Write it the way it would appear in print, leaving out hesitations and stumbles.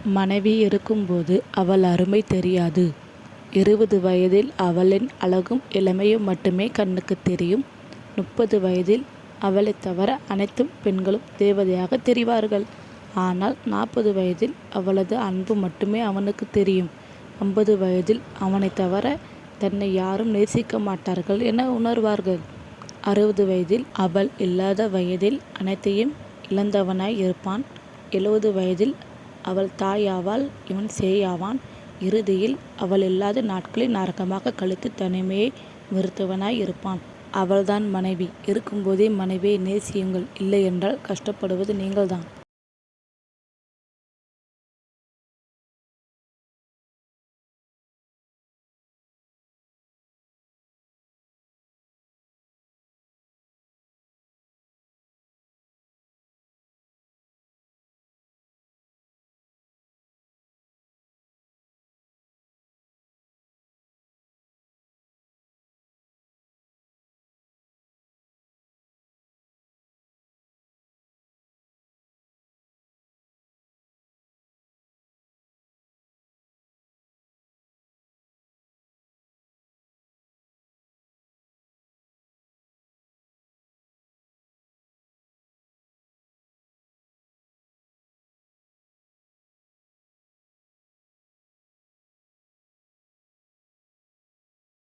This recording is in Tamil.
மனைவி இருக்கும்போது அவள் அருமை தெரியாது. 20 வயதில் அவளின் அழகும் இளமையும் மட்டுமே கண்ணுக்குத் தெரியும். 30 வயதில் அவளைத் தவிர அனைத்து பெண்களும் தேவதையாகத் தெரிவார்கள். ஆனால் 40 வயதில் அவளது அன்பு மட்டுமே அவனுக்குத் தெரியும். 50 வயதில் அவனைத் தவிர தன்னை யாரும் நேசிக்க மாட்டார்கள் என உணர்வார்கள். 60 வயதில் அவள் இல்லாத வயதில் அனைத்தையும் இழந்தவனாய் இருப்பான். 70 வயதில் அவள் தாயாவாள், இவன் சேயாவான். இறுதியில் அவள் இல்லாத நாட்களை நரகமாக கழித்து தனிமையை வெறுத்தவனாய் இருப்பான். அவள்தான் மனைவி. இருக்கும்போதே மனைவியை நேசியுங்கள், இல்லையென்றால் கஷ்டப்படுவது நீங்கள்தான்.